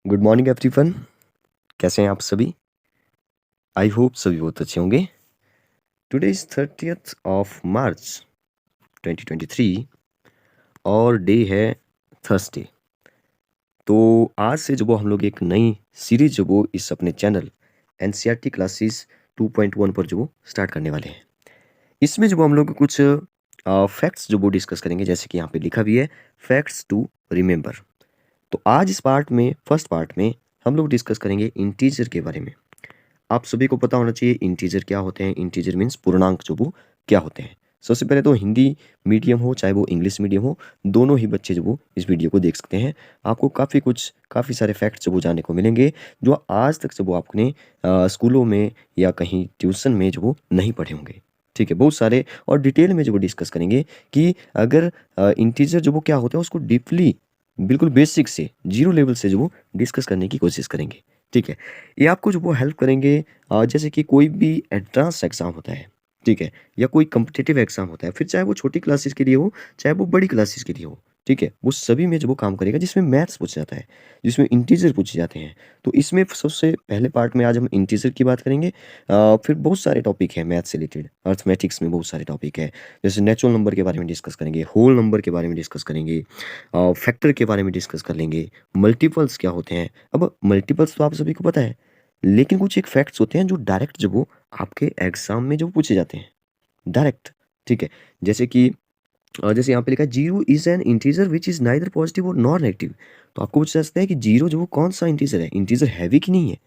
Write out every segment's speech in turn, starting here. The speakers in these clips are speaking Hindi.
Good morning everyone. कैसे हैं आप सभी? आई होप सभी बहुत अच्छे होंगे। Today is 30th of March 2023 और डे है थर्सडे। तो आज से जो वो हम लोग एक नई सीरीज जो वो इस अपने चैनल एनसीईआरटी क्लासेस 2.1 पर जो वो स्टार्ट करने वाले हैं। इसमें जो वो हम लोग कुछ फैक्ट्स जो वो डिस्कस करेंगे, जैसे कि यहाँ पे लिखा भी है फैक्ट्स टू रिमेंबर। तो आज इस पार्ट में, फर्स्ट पार्ट में हम लोग डिस्कस करेंगे इंटीजर के बारे में। आप सभी को पता होना चाहिए इंटीजर क्या होते हैं। इंटीजर मीन्स पूर्णांक जो वो क्या होते हैं। सबसे पहले तो हिंदी मीडियम हो चाहे वो इंग्लिश मीडियम हो, दोनों ही बच्चे जो वो इस वीडियो को देख सकते हैं। आपको काफ़ी सारे फैक्ट्स जो वो जानने को मिलेंगे जो आज तक जो वो आपने स्कूलों में या कहीं ट्यूशन में जो वो नहीं पढ़े होंगे। ठीक है, बहुत सारे और डिटेल में जो वो डिस्कस करेंगे कि अगर इंटीजर जो वो क्या होता है उसको डीपली, बिल्कुल बेसिक से, जीरो लेवल से जो वो डिस्कस करने की कोशिश करेंगे। ठीक है, ये आपको जो वो हेल्प करेंगे जैसे कि कोई भी एंट्रेंस एग्ज़ाम होता है, ठीक है, या कोई कॉम्पिटिटिव एग्ज़ाम होता है, फिर चाहे वो छोटी क्लासेस के लिए हो, चाहे वो बड़ी क्लासेस के लिए हो, ठीक है, वो सभी में जो वो काम करेगा जिसमें मैथ्स पूछा जाता है, जिसमें इंटीजर पूछे जाते हैं। तो इसमें सबसे पहले पार्ट में आज हम इंटीजर की बात करेंगे। फिर बहुत सारे टॉपिक हैं मैथ से रिलेटेड, अर्थमेटिक्स में बहुत सारे टॉपिक है, जैसे नेचुरल नंबर के बारे में डिस्कस करेंगे, होल नंबर के बारे में डिस्कस करेंगे, फैक्टर के बारे में डिस्कस कर लेंगे, मल्टीपल्स क्या होते हैं। अब मल्टीपल्स तो आप सभी को पता है, लेकिन कुछ एक फैक्ट्स होते हैं जो डायरेक्ट जो वो आपके एग्जाम में जो पूछे जाते हैं डायरेक्ट। ठीक है, जैसे कि जैसे यहाँ पे लिखा है zero is an integer which is neither positive और नॉन नेगेटिव। तो आपको पूछा जा सकता है कि जीरो जो वो कौन सा इंटीजर है, इंटीजर हैवी कि नहीं है।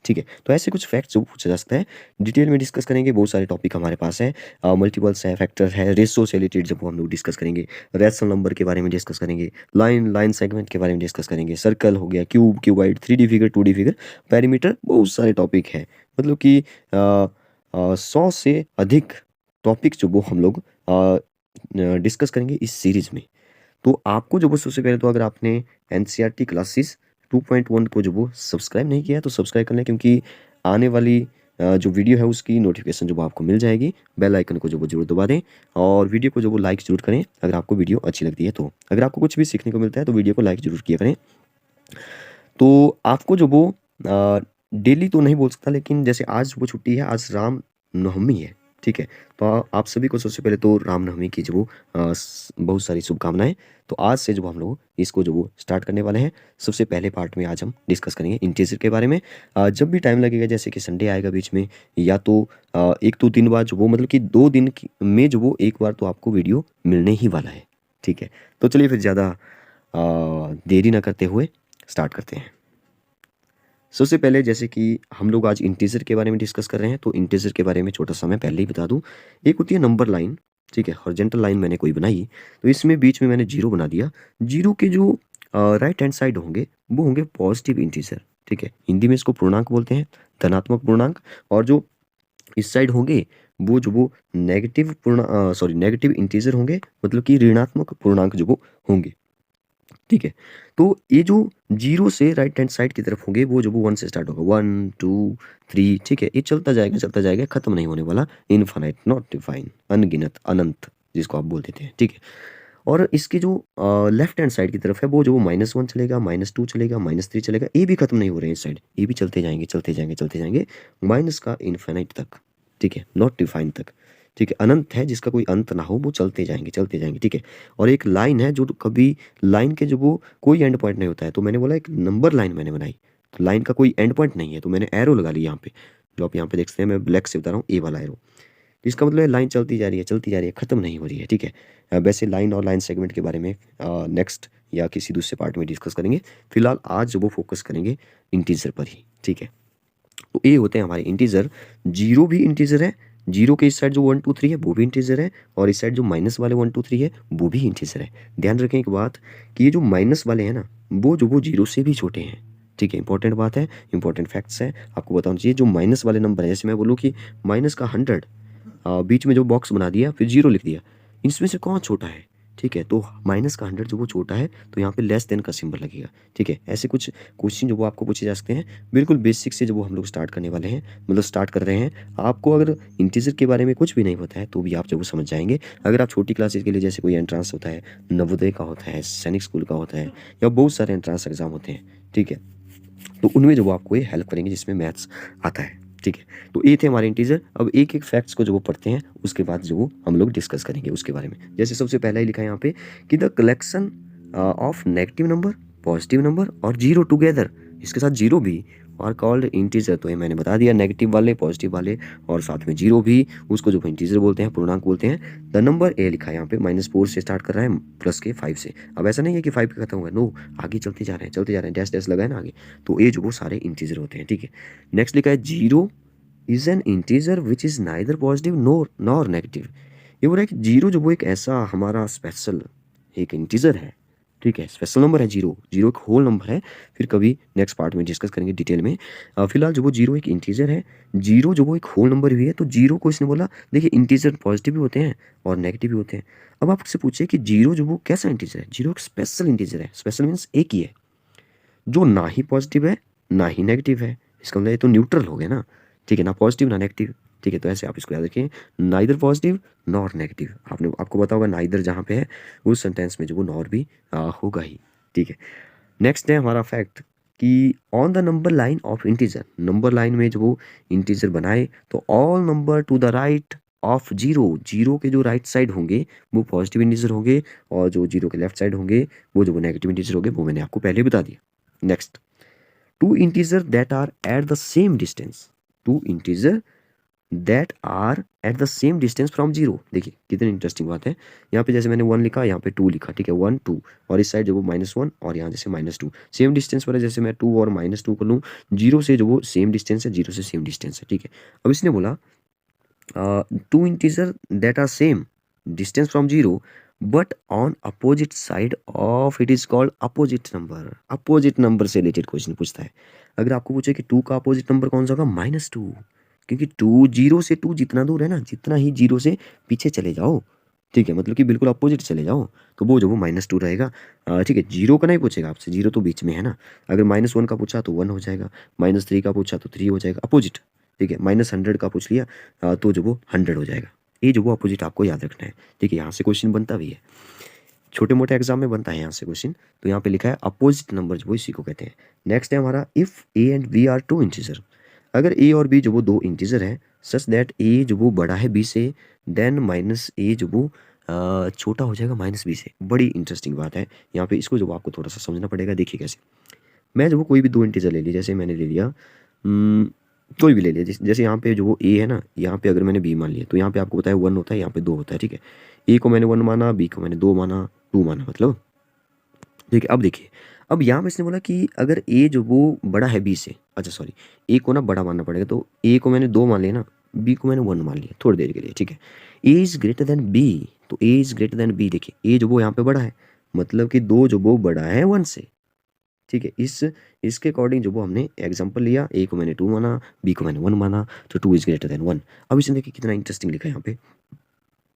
ठीक है, तो ऐसे कुछ फैक्ट्स जो पूछा जा सकता है, डिटेल में डिस्कस करेंगे। बहुत सारे टॉपिक हमारे पास है, मल्टीपल्स है, फैक्टर है, रेशो से रिलेटेड जब हम लोग डिस्कस करेंगे, रैशनल नंबर के बारे में डिस्कस करेंगे, लाइन सेगमेंट के बारे में डिस्कस करेंगे, सर्कल हो गया, cube, cuboid, 3D figure, 2D figure, perimeter, बहुत सारे टॉपिक है। मतलब कि 100 से अधिक टॉपिक जो वो हम लोग डिस्कस करेंगे इस सीरीज में। तो आपको जो वो सबसे पहले तो अगर आपने एनसीईआरटी क्लासेस 2.1 को जो वो सब्सक्राइब नहीं किया है तो सब्सक्राइब कर लें, क्योंकि आने वाली जो वीडियो है उसकी नोटिफिकेशन जो वो आपको मिल जाएगी। बेल आइकन को जो वो जरूर दबा दें और वीडियो को जो वो लाइक जरूर करें अगर आपको वीडियो अच्छी लगती है। तो अगर आपको कुछ भी सीखने को मिलता है तो वीडियो को लाइक जरूर किया करें। तो आपको जो वो डेली तो नहीं बोल सकता, लेकिन जैसे आज वो छुट्टी है, आज राम नवमी है। ठीक है, तो आप सभी को सबसे पहले तो रामनवमी की जो वो बहुत सारी शुभकामनाएं। तो आज से जो हम लोग इसको जो वो स्टार्ट करने वाले हैं, सबसे पहले पार्ट में आज हम डिस्कस करेंगे इंटीजर के बारे में। जब भी टाइम लगेगा, जैसे कि संडे आएगा बीच में, या तो एक दो दिन बाद जो वो, मतलब कि 2 दिन में जो वो एक बार तो आपको वीडियो मिलने ही वाला है। ठीक है, तो चलिए फिर ज़्यादा देरी ना करते हुए स्टार्ट करते हैं। सबसे पहले जैसे कि हम लोग आज इंटीजर के बारे में डिस्कस कर रहे हैं, तो इंटीजर के बारे में छोटा सा मैं पहले ही बता दूं। एक होती है नंबर लाइन, ठीक है, हॉरिजॉन्टल लाइन मैंने कोई बनाई, तो इसमें बीच में मैंने जीरो बना दिया। जीरो के जो राइट हैंड साइड होंगे वो होंगे पॉजिटिव इंटीजर। ठीक है, हिंदी में इसको पूर्णांक बोलते हैं, धनात्मक पूर्णांक। और जो इस साइड होंगे वो नेगेटिव इंटीजर होंगे, मतलब कि ऋणात्मक पूर्णांक जो वो होंगे। ठीक है, तो ये जो जीरो से राइट हैंड साइड की तरफ होंगे वो जो वो 1 से स्टार्ट होगा, 1 2 3। ठीक है, ये चलता जाएगा, खत्म नहीं होने वाला, इनफाइनाइट, नॉट डिफाइन, अनगिनत, अनंत जिसको आप बोल देते हैं। ठीक है, और इसकी जो लेफ्ट हैंड साइड की तरफ है वो जो वो -1 चलेगा, -2 चलेगा, -3 चलेगा, ये भी खत्म नहीं हो रहे हैं इस साइड, ये भी चलते जाएंगे चलते जाएंगे चलते जाएंगे, माइनस का इनफाइनाइट तक। ठीक है, नॉट डिफाइन तक। ठीक है, अनंत है जिसका कोई अंत ना हो, वो चलते जाएंगे चलते जाएंगे। ठीक है, और एक लाइन है जो कभी, लाइन के जो वो कोई एंड पॉइंट नहीं होता है, तो मैंने बोला एक नंबर लाइन मैंने बनाई, तो लाइन का कोई एंड पॉइंट नहीं है, तो मैंने एरो लगा लिया यहाँ पे, जो आप यहाँ पे देख सकते हैं, मैं ब्लैक से बता रहा हूँ, ए वाला एरो। इसका मतलब है लाइन चलती जा रही है चलती जा रही है, खत्म नहीं हो रही है। ठीक है, वैसे लाइन और लाइन सेगमेंट के बारे में नेक्स्ट या किसी दूसरे पार्ट में डिस्कस करेंगे। फिलहाल आज जो वो फोकस करेंगे इंटीजर पर ही। ठीक है, तो ये होते हैं हमारे इंटीजर। जीरो भी इंटीजर है, जीरो के इस साइड जो 1 2 3 है वो भी इंटीजर है, और इस साइड जो माइनस वाले 1 2 3 है वो भी इंटीजर है। ध्यान रखें एक बात, कि ये जो माइनस वाले हैं ना, वो जो वो जीरो से भी छोटे हैं। ठीक है, इंपॉर्टेंट बात है, इंपॉर्टेंट फैक्ट्स है, आपको बताना चाहिए। जो माइनस वाले नंबर है, जैसे मैं बोलूँ कि माइनस का 100, बीच में जो बॉक्स बना दिया फिर जीरो लिख दिया, इसमें से कौन छोटा है? ठीक है, तो माइनस का 100 जो वो छोटा है, तो यहाँ पे लेस देन का सिंबल लगेगा। ठीक है, ऐसे कुछ क्वेश्चन जो वो आपको पूछे जा सकते हैं, बिल्कुल बेसिक से जो वो हम लोग स्टार्ट करने वाले हैं, मतलब स्टार्ट कर रहे हैं। आपको अगर इंटीजर के बारे में कुछ भी नहीं पता है तो भी आप जो वो समझ जाएंगे। अगर आप छोटी क्लासेस के लिए, जैसे कोई एंट्रांस होता है, नवोदय का होता है, सैनिक स्कूल का होता है, या बहुत सारे एंट्रांस एग्जाम होते हैं, ठीक है, तो उनमें जो वो आपको ये हेल्प करेंगे जिसमें मैथ्स आता है, ठीक है। तो ये थे हमारे इंटीजर। अब एक एक फैक्ट्स को जो वो पढ़ते हैं उसके बाद जो वो हम लोग डिस्कस करेंगे उसके बारे में। जैसे सबसे पहला ही लिखा है यहाँ पे कि the collection of negative number, positive number और जीरो टुगेदर, इसके साथ जीरो भी, और कॉल्ड इंटीजर। तो ये मैंने बता दिया, नेगेटिव वाले, पॉजिटिव वाले और साथ में जीरो भी, उसको जो इंटीजर बोलते हैं, पूर्णांक बोलते हैं। द नंबर ए लिखा है यहाँ पे -4 से स्टार्ट कर रहा है, प्लस के 5 से। अब ऐसा नहीं है कि 5 पे खत्म हुआ है, नो, आगे चलते जा रहे हैं, चलते जा रहे हैं, डैश डैश लगा है ना आगे, तो ये जो वो सारे इंटीजर होते हैं, ठीक है। नेक्स्ट लिखा है zero is an integer which is neither positive nor negative. ये बोल रहा है कि जीरो जो वो एक ऐसा हमारा स्पेशल एक इंटीजर है, ठीक है, स्पेशल नंबर है जीरो। जीरो एक होल नंबर है, फिर कभी नेक्स्ट पार्ट में डिस्कस करेंगे डिटेल में। फिलहाल जो वो जीरो एक इंटीजर है, जीरो जो वो एक होल नंबर भी है, तो जीरो को इसने बोला, देखिए इंटीजर पॉजिटिव भी होते हैं और नेगेटिव भी होते हैं। अब आपसे पूछे कि जीरो जो वो कैसा इंटीजर है, जीरो एक स्पेशल इंटीजर है। स्पेशल मीन्स एक ही है जो ना ही पॉजिटिव है ना ही नेगेटिव है, इसका मतलब ये तो न्यूट्रल हो गया ना, ठीक है, ना पॉजिटिव ना नेगेटिव, ठीक है। तो ऐसे आप इसको याद रखें, नाइदर पॉजिटिव नॉर नेगेटिव। आपको पता होगा नाइदर जहाँ पे है उस सेंटेंस में जो वो नॉर भी होगा ही, ठीक है। नेक्स्ट है हमारा फैक्ट कि on the number line of integer, number line में जो वो इंटीजर बनाए तो all number two the right of zero, zero के जो राइट साइड होंगे वो पॉजिटिव इंटीजर होंगे, और जो जीरो के लेफ्ट साइड होंगे वो जो वो नेगेटिव इंटीजर होंगे, वो मैंने आपको पहले बता दिया। Next, two integer that are at the same distance, two integer that are at the same distance from zero. देखिए कितनी इंटरेस्टिंग बात है, यहाँ पे जैसे मैंने 1 लिखा, यहाँ पे 2 लिखा, ठीक है, 1 2, और इस साइड जो वो -1 और यहाँ जैसे -2, सेम डिस्टेंस पर है। जैसे मैं 2 और -2 कर लूँ, जीरो से जो वो सेम डिस्टेंस है, जीरो से सेम डिस्टेंस है, ठीक है। अब इसने बोला two integer that are same distance from zero but on opposite side of it is called opposite number. Opposite number से रिलेटेड क्वेश्चन पूछता है। अगर आपको पूछे कि 2 का अपोजिट नंबर कौन सा होगा, -2, क्योंकि 2 जीरो से 2 जितना दूर है ना, जितना ही जीरो से पीछे चले जाओ, ठीक है, मतलब कि बिल्कुल अपोजिट चले जाओ, तो वो जो वो -2 रहेगा, ठीक है। जीरो का नहीं पूछेगा आपसे, जीरो तो बीच में है ना। अगर -1 का पूछा तो 1 हो जाएगा, -3 का पूछा तो 3 हो जाएगा, अपोजिट, ठीक है। -100 का पूछ लिया तो जो वो 100 हो जाएगा। ये जो वो अपोजिट आपको याद रखना है, ठीक है। यहाँ से क्वेश्चन बनता भी है, छोटे मोटे एग्जाम में बनता है यहाँ से क्वेश्चन। तो यहाँ पे लिखा है अपोजिट नंबर, जो वो इसी को कहते हैं। नेक्स्ट है हमारा if A and B are two integer, अगर ए और बी जो वो दो इंटीजर है, सच दैट ए जो वो बड़ा है बी से, देन माइनस ए जो वो छोटा हो जाएगा -b से। बड़ी इंटरेस्टिंग बात है यहाँ पे, इसको जो आपको थोड़ा सा समझना पड़ेगा। देखिए कैसे, मैं जो वो कोई भी दो इंटीजर ले लिया, जैसे मैंने ले लिया कोई भी ले लिया, जैसे यहाँ पे जो वो ए है ना, यहाँ पे अगर मैंने बी मान लिया, तो यहाँ पे आपको पता है 1 होता है, यहाँ पे 2 होता है, ठीक है। ए को मैंने 1 माना, बी को मैंने 2 माना, 2 माना मतलब, ठीक है। अब देखिए, अब यहाँ पे इसने बोला कि अगर ए जो वो बड़ा है बी से, अच्छा सॉरी, ए को ना बड़ा मानना पड़ेगा, तो ए को मैंने 2 मान लिया ना, बी को मैंने 1 मान लिया थोड़ी देर के लिए, ठीक है। ए इज ग्रेटर देन बी, तो ए इज ग्रेटर देन बी, देखिए ए जो वो यहाँ पे बड़ा है, मतलब कि 2 जो वो बड़ा है 1 से, ठीक है। इसके अकॉर्डिंग जो वो हमने एग्जांपल लिया, ए को मैंने 2 माना, बी को मैंने 1 माना, तो 2 इज ग्रेटर देन 1। अब इसने देखिए कितना इंटरेस्टिंग लिखा है यहाँ पे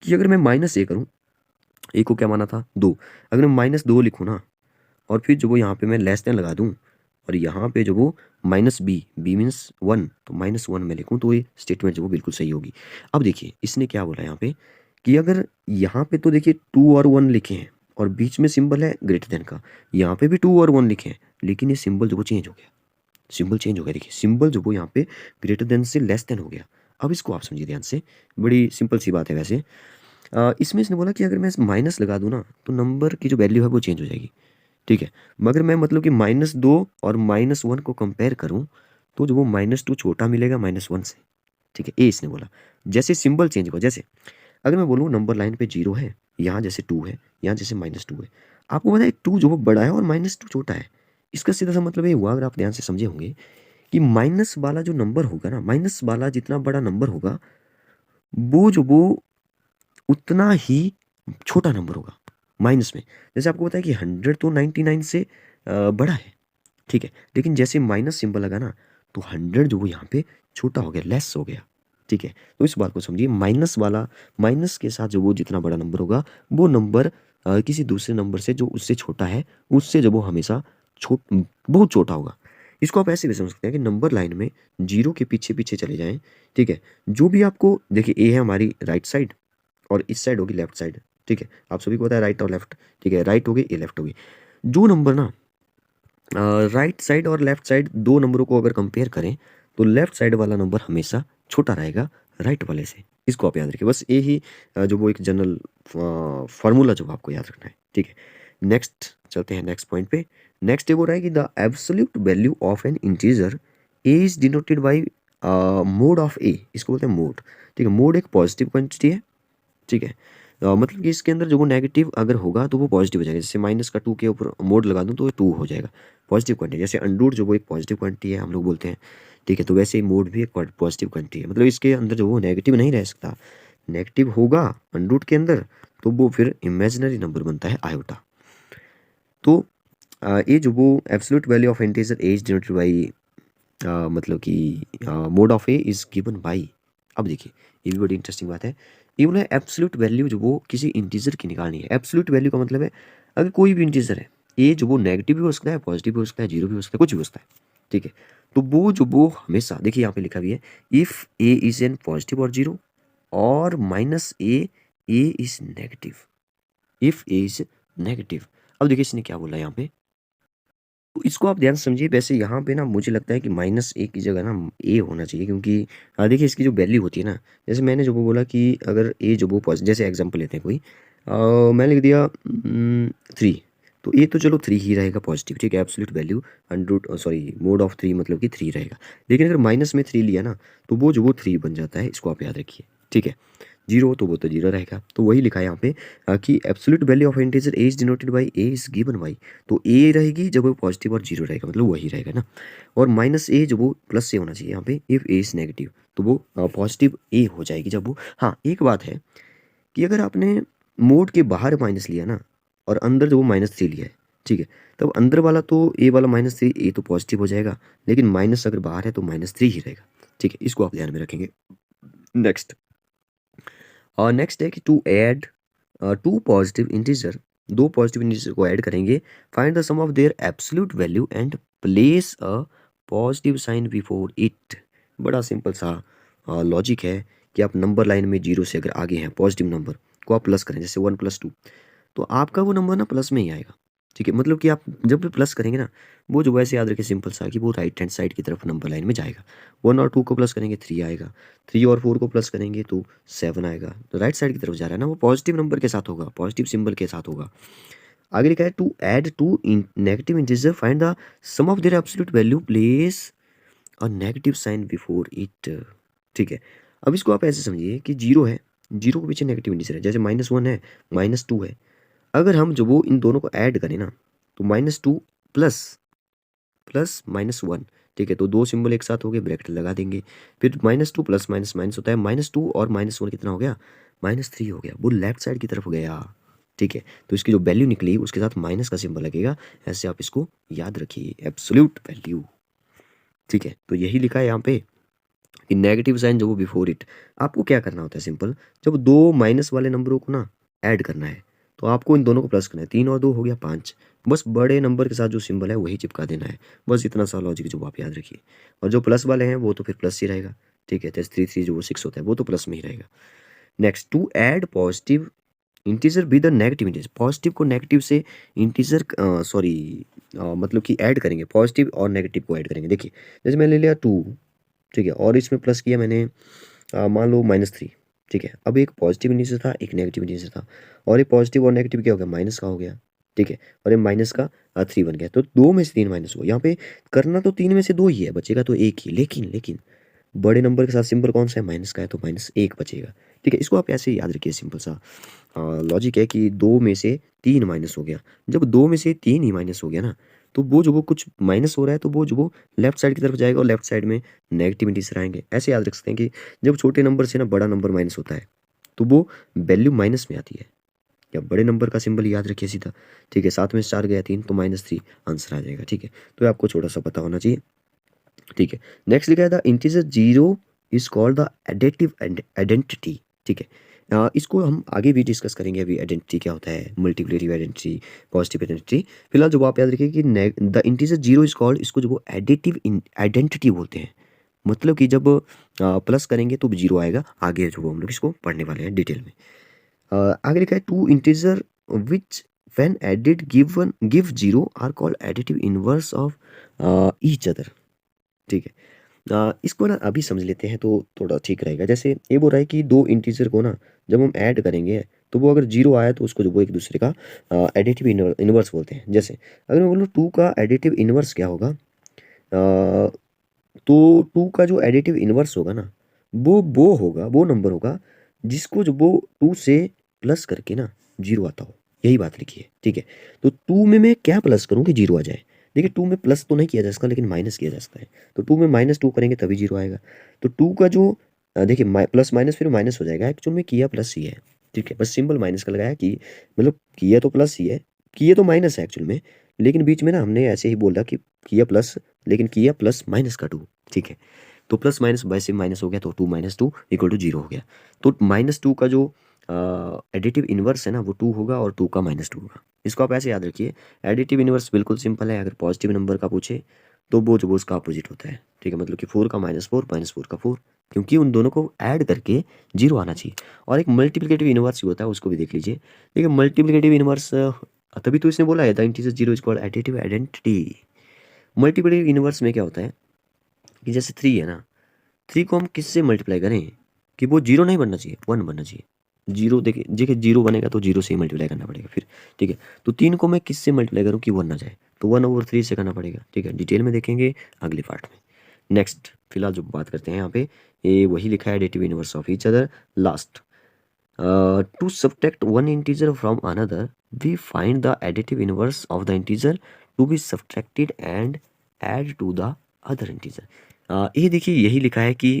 कि अगर मैं -a करूँ, ए को क्या माना था 2, अगर मैं -2 लिखूँ ना, और फिर जो वो यहाँ पे मैं लेस देन लगा दूँ, और यहाँ पे जो वो -b, b मीन्स 1, तो -1 मैं लिखूँ, तो ये स्टेटमेंट जो वो बिल्कुल सही होगी। अब देखिए इसने क्या बोला यहाँ पे कि अगर यहाँ पे तो देखिए 2 और 1 लिखे हैं और बीच में सिंबल है ग्रेटर देन का, यहाँ पे भी 2 और 1 लिखे हैं, लेकिन ये सिंबल जो वो चेंज हो गया, सिंबल चेंज हो गया। देखिए सिंबल जो वो यहाँ पे ग्रेटर देन से लेस देन हो गया। अब इसको आप समझिए ध्यान से, बड़ी सिंपल सी बात है वैसे। इसमें इसने बोला कि अगर मैं माइनस लगा दूँ ना, तो नंबर की जो वैल्यू है वो चेंज हो जाएगी, ठीक है। मगर मैं मतलब कि -2 और -1 को कंपेयर करूं, तो जो वो -2 छोटा मिलेगा -1 से, ठीक है। ए इसने बोला जैसे सिंबल चेंज हुआ, जैसे अगर मैं बोलूँ नंबर लाइन पे 0 है, यहाँ जैसे 2 है, यहाँ जैसे -2 है, आपको पता है 2 जो वो बड़ा है और -2 छोटा है। इसका सीधा सा मतलब ये हुआ, अगर आप ध्यान से समझे होंगे, कि माइनस वाला जो नंबर होगा ना, माइनस वाला जितना बड़ा नंबर होगा, वो जो वो उतना ही छोटा नंबर होगा माइनस में। जैसे आपको पता है कि 100 तो 99 से बड़ा है, ठीक है, लेकिन जैसे माइनस सिंबल लगा ना, तो 100 जो वो यहाँ पे छोटा हो गया, लेस हो गया, ठीक है। तो इस बात को समझिए, माइनस वाला, माइनस के साथ जो वो जितना बड़ा नंबर होगा, वो नंबर किसी दूसरे नंबर से जो उससे छोटा है, उससे जो वो हमेशा बहुत छोटा होगा। इसको आप ऐसे भी समझ सकते हैं कि नंबर लाइन में 0 के पीछे पीछे चले जाएं, ठीक है। जो भी आपको देखिए, ए है हमारी राइट साइड और इस साइड होगी लेफ्ट साइड, ठीक है। आप सभी को पता है राइट और लेफ्ट, ठीक है, राइट हो गई, ए लेफ्ट हो गई। जो नंबर ना राइट साइड और लेफ्ट साइड दो नंबरों को अगर कंपेयर करें तो लेफ्ट साइड वाला नंबर हमेशा छोटा रहेगा राइट वाले से। इसको आप याद रखिए, बस ये ही जो वो एक जनरल फार्मूला जो आपको याद रखना है, ठीक है। नेक्स्ट चलते हैं नेक्स्ट पॉइंट पे। नेक्स्ट ये बोल रहा है कि the absolute value of an integer A is denoted by mod of A. इसको बोलते हैं मोड, ठीक है। मोड एक पॉजिटिव क्वांटिटी है, ठीक है। मतलब कि इसके अंदर जो वो नेगेटिव अगर होगा तो वो पॉजिटिव हो जाएगा। जैसे माइनस का 2 के ऊपर मोड लगा दूं तो वो 2 हो जाएगा, पॉजिटिव क्वांटिटी। जैसे अंडरूट जो वो एक पॉजिटिव क्वांटिटी है हम लोग बोलते हैं, ठीक है। तो वैसे ही मोड भी एक पॉजिटिव क्वांटिटी है, मतलब इसके अंदर जो वो नेगेटिव नहीं रह सकता। नेगेटिव होगा अंडरूट के अंदर तो वो फिर इमेजिनरी नंबर बनता है आयोटा। तो ये जो वो absolute value of integer A is denoted by मतलब कि mode of A is given by. अब देखिए ये भी बड़ी इंटरेस्टिंग बात है। ये बोला एब्सोल्यूट वैल्यू जो वो किसी इंटीजर की निकालनी है। एब्सोल्यूट वैल्यू का मतलब है अगर कोई भी इंटीजर है, ए जो वो नेगेटिव भी हो सकता है, पॉजिटिव भी हो सकता है, जीरो भी हो सकता है, कुछ भी हो सकता है, ठीक है। तो वो जो वो हमेशा देखिए यहाँ पे लिखा भी है, if A is an positive और जीरो और minus A is negative, if A is negative. अब देखिए इसने क्या बोला यहाँ पे, तो इसको आप ध्यान से समझिए। वैसे यहाँ पे ना मुझे लगता है कि माइनस ए की जगह ना ए होना चाहिए, क्योंकि देखिए इसकी जो वैल्यू होती है ना, जैसे मैंने जो वो बोला कि अगर ए जो वो जैसे एग्जांपल लेते हैं कोई, मैंने लिख दिया 3, तो ए तो चलो 3 ही रहेगा पॉजिटिव, ठीक है। Absolute value 100 sorry mode of 3 मतलब कि 3 रहेगा। लेकिन अगर माइनस में 3 लिया ना तो वो जो वो 3 बन जाता है, इसको आप याद रखिए, ठीक है। जीरो तो वो तो जीरो रहेगा। तो वही लिखा है यहाँ पे कि absolute value of integer A is denoted by A is given by. तो ए रहेगी जब वो पॉजिटिव और जीरो रहेगा, मतलब वही रहेगा ना। और माइनस ए जो वो प्लस से होना चाहिए यहाँ पे, इफ ए इज नेगेटिव तो वो पॉजिटिव ए हो जाएगी जब वो। हाँ एक बात है कि अगर आपने मोड के बाहर माइनस लिया ना और अंदर जो वो -3 लिया है, ठीक है, तब अंदर वाला तो ए वाला -3 ए तो पॉजिटिव हो जाएगा, लेकिन माइनस अगर बाहर है तो -3 ही रहेगा, ठीक है। इसको आप ध्यान में रखेंगे। नेक्स्ट और नेक्स्ट है कि to add two positive integer, दो पॉजिटिव इंटीजर को ऐड करेंगे, find the sum of their absolute value and place a positive sign before it. बड़ा सिंपल सा लॉजिक है कि आप नंबर लाइन में जीरो से अगर आगे हैं पॉजिटिव नंबर को आप प्लस करें, जैसे 1 + 2, तो आपका वो नंबर ना प्लस में ही आएगा, ठीक है। मतलब कि आप जब भी प्लस करेंगे ना, वो जो वैसे याद रखिए सिंपल सा कि वो राइट हैंड साइड की तरफ नंबर लाइन में जाएगा। 1 और 2 को प्लस करेंगे 3 आएगा, 3 और 4 को प्लस करेंगे तो 7 आएगा। तो राइट साइड की तरफ जा रहा है ना, वो पॉजिटिव नंबर के साथ होगा, पॉजिटिव सिंबल के साथ होगा। आगे लिखा है to add two negative integer find the sum of their absolute value place a negative sign before it, ठीक है। अब इसको आप ऐसे समझिए कि जीरो है, जीरो के पीछे नेगेटिव इंटीजर है, जैसे -1 है, -2 है। अगर हम जो वो इन दोनों को ऐड करें ना तो -2 प्लस प्लस -1, ठीक है। तो दो सिंबल एक साथ हो गए, ब्रैकेट लगा देंगे। फिर -2 प्लस माइनस माइनस होता है, -2 और -1 कितना हो गया, -3 हो गया। वो लेफ्ट साइड की तरफ गया, ठीक है। तो इसकी जो वैल्यू निकली उसके साथ माइनस का सिंबल लगेगा, ऐसे आप इसको याद रखिए, एब्सोल्यूट वैल्यू, ठीक है। तो यही लिखा है यहाँ पे कि नेगेटिव साइन जो वो बिफोर इट। आपको क्या करना होता है सिंपल, जब दो माइनस वाले नंबरों को ना ऐड करना है तो आपको इन दोनों को प्लस करना है। 3 और 2 हो गया 5, बस बड़े नंबर के साथ जो सिंबल है वही चिपका देना है। बस इतना सा लॉजिक जो आप याद रखिए। और जो प्लस वाले हैं वो तो फिर प्लस ही रहेगा, ठीक है। जैसे 3 3 जो वो 6 होता है वो तो प्लस में ही रहेगा। Next to add positive integer with the negative integer, positive को नेगेटिव से इंटीजर सॉरी मतलब कि ऐड करेंगे, पॉजिटिव और नेगेटिव को ऐड करेंगे। देखिए जैसे मैंने ले लिया 2, ठीक है, और इसमें प्लस किया मैंने मान लो -3, ठीक है। अब एक पॉजिटिव इंटीजर था, एक नेगेटिव इंटीजर था, और ये पॉजिटिव और नेगेटिव क्या हो गया, माइनस का हो गया, ठीक है। और ये माइनस का 3 बन गया, तो 2 में से 3 माइनस हुआ। यहाँ पे करना तो 3 में से 2 ही है, बचेगा तो एक ही। लेकिन लेकिन बड़े नंबर के साथ सिंबल कौन सा है, माइनस का है, तो -1 बचेगा, ठीक है। इसको आप ऐसे ही याद रखिए, सिंपल सा लॉजिक है कि 2 में से 3 माइनस हो गया। जब 2 में से 3 ही माइनस हो गया ना, तो वो जो वो कुछ माइनस हो रहा है तो वो जो वो लेफ्ट साइड की तरफ जाएगा और लेफ्ट साइड में नेगेटिव इंटीजर आएंगे। ऐसे याद रख सकते हैं कि जब छोटे नंबर से ना बड़ा नंबर माइनस होता है तो वो वैल्यू माइनस में आती है। या बड़े नंबर का सिंबल याद रखिए सीधा, ठीक है। 7 में से 4 गया 3 तो -3 आंसर आ जाएगा, ठीक है। तो ये आपको छोटा सा पता होना चाहिए, ठीक है। नेक्स्ट लिखा है the integer zero is called the additive identity, ठीक है। इसको हम आगे भी डिस्कस करेंगे, अभी आइडेंटिटी क्या होता है, मल्टीप्लिकेटिव आइडेंटिटी, पॉजिटिव आइडेंटिटी। फिलहाल जो आप याद रखिए कि the integer zero is called, इसको जो वो एडिटिव आइडेंटिटी बोलते हैं। मतलब कि जब प्लस करेंगे तो जीरो आएगा, आगे जो वो हम लोग इसको पढ़ने वाले हैं डिटेल में। आगे लिखा है two integer which when added give zero are called additive inverse of each other. ठीक है, इसको ना अभी समझ लेते हैं तो थोड़ा ठीक रहेगा। जैसे ये बोल रहा है कि दो इंटीजर को ना जब हम ऐड करेंगे तो वो अगर जीरो आया तो उसको जो वो एक दूसरे का एडिटिव इनवर्स बोलते हैं। जैसे अगर मैं बोलूँ टू का एडिटिव इनवर्स क्या होगा, तो टू का जो एडिटिव इनवर्स होगा ना वो होगा, वो नंबर होगा जिसको जो वो टू से प्लस करके ना जीरो आता हो। यही बात लिखी है। ठीक है, तो टू में मैं क्या प्लस करूँ कि जीरो आ जाए। देखिए टू में प्लस तो नहीं किया जा सकता लेकिन माइनस किया जा सकता है। तो टू में माइनस टू करेंगे तभी जीरो आएगा। तो टू का जो देखिए प्लस माइनस फिर माइनस हो जाएगा। एक्चुअल में किया प्लस ही है। ठीक है, बस सिंबल माइनस का लगाया कि मतलब किया तो प्लस ही है, किया तो माइनस है एक्चुअल में, लेकिन बीच में ना हमने ऐसे ही बोला कि किया प्लस, लेकिन किया प्लस माइनस का टू। ठीक है, तो प्लस माइनस वैसे माइनस हो गया तो two minus two equal to zero हो गया। तो माइनस टू का जो एडिटिव इनवर्स है ना वो टू होगा और टू का माइनस टू होगा। इसको आप ऐसे याद रखिए। एडिटिव इनवर्स बिल्कुल सिंपल है, अगर पॉजिटिव नंबर का पूछे तो वो जो वो उसका अपोजिट होता है। ठीक है, मतलब कि फोर का माइनस फोर का फोर, क्योंकि उन दोनों को ऐड करके जीरो आना चाहिए। और एक मल्टीप्लिकेटिव इनवर्स होता है, उसको भी देख लीजिए। देखिए मल्टीप्लिकेटिव इनवर्स तभी तो इसने बोला है the integer zero is called additive identity. Multiplicative inverse में क्या होता है कि जैसे थ्री है ना, थ्री को हम किससे मल्टीप्लाई करें कि वो जीरो नहीं बनना चाहिए, वन बनना चाहिए। जीरो देखिए देखिए जीरो बनेगा तो जीरो से ही मल्टीप्लाई करना पड़ेगा फिर। ठीक है, तो तीन को मैं किससे मल्टीप्लाई करूँ कि वन ना जाए, तो वन ओवर थ्री से करना पड़ेगा। ठीक है, डिटेल में देखेंगे अगले पार्ट में। नेक्स्ट फिलहाल जो बात करते हैं यहाँ पे, ये वही लिखा है additive inverse of each other. Last, to subtract one integer from another we find the additive inverse of the integer to be subtracted and add to the other integer. ये देखिए यही लिखा है कि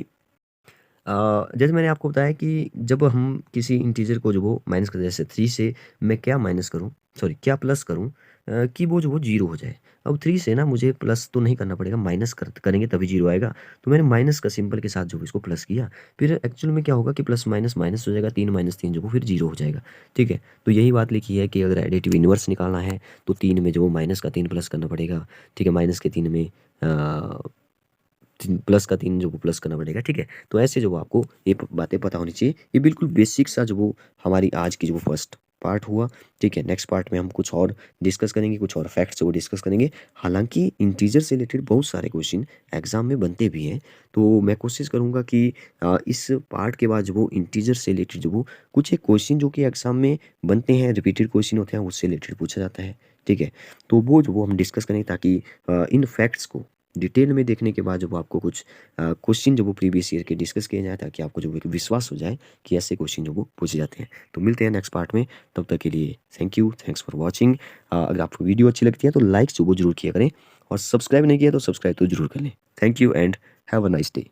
जैसे मैंने आपको बताया कि जब हम किसी इंटीजर को जो वो माइनस कर, जैसे थ्री से मैं क्या माइनस करूँ, सॉरी क्या प्लस करूँ कि वो जो वो जीरो हो जाए। अब थ्री से ना मुझे प्लस तो नहीं करना पड़ेगा, माइनस करेंगे तभी जीरो आएगा। तो मैंने माइनस का सिंबल के साथ जो इसको प्लस किया, फिर एक्चुअल में क्या होगा कि प्लस माइनस माइनस हो जाएगा, तीन माइनस तीन जो वो फिर जीरो हो जाएगा। ठीक है, तो यही बात लिखी है कि अगर एडिटिव इनवर्स निकालना है तो तीन में जो वो माइनस का तीन प्लस करना पड़ेगा। ठीक है, माइनस के तीन में प्लस का तीन जो वो प्लस करना पड़ेगा। ठीक है, तो ऐसे जो वो आपको ये बातें पता होनी चाहिए। ये बिल्कुल बेसिक सा जो वो हमारी आज की जो वो फर्स्ट पार्ट हुआ। ठीक है, नेक्स्ट पार्ट में हम कुछ और डिस्कस करेंगे, कुछ और फैक्ट्स वो डिस्कस करेंगे। हालांकि इंटीजर से रिलेटेड बहुत सारे क्वेश्चन एग्जाम में बनते भी हैं, तो मैं कोशिश करूंगा कि इस पार्ट के बाद जो वो इंटीजर से रिलेटेड जो वो कुछ एक क्वेश्चन जो कि एग्जाम में बनते हैं, रिपीटेड क्वेश्चन होते हैं, उससे रिलेटेड पूछा जाता है। ठीक है, तो वो जो वो हम डिस्कस करेंगे ताकि इन फैक्ट्स को डिटेल में देखने के बाद जब आपको कुछ क्वेश्चन जो वो प्रीवियस ईयर के डिस्कस किए जाए, ताकि आपको जो एक विश्वास हो जाए कि ऐसे क्वेश्चन जो वो पूछे जाते हैं। तो मिलते हैं नेक्स्ट पार्ट में, तब तक के लिए thank you, thanks for watching. अगर आपको वीडियो अच्छी लगती है तो लाइक जो वो जरूर किया करें, और सब्सक्राइब नहीं किया तो सब्सक्राइब तो जरूर कर लें। Thank you and have a nice day.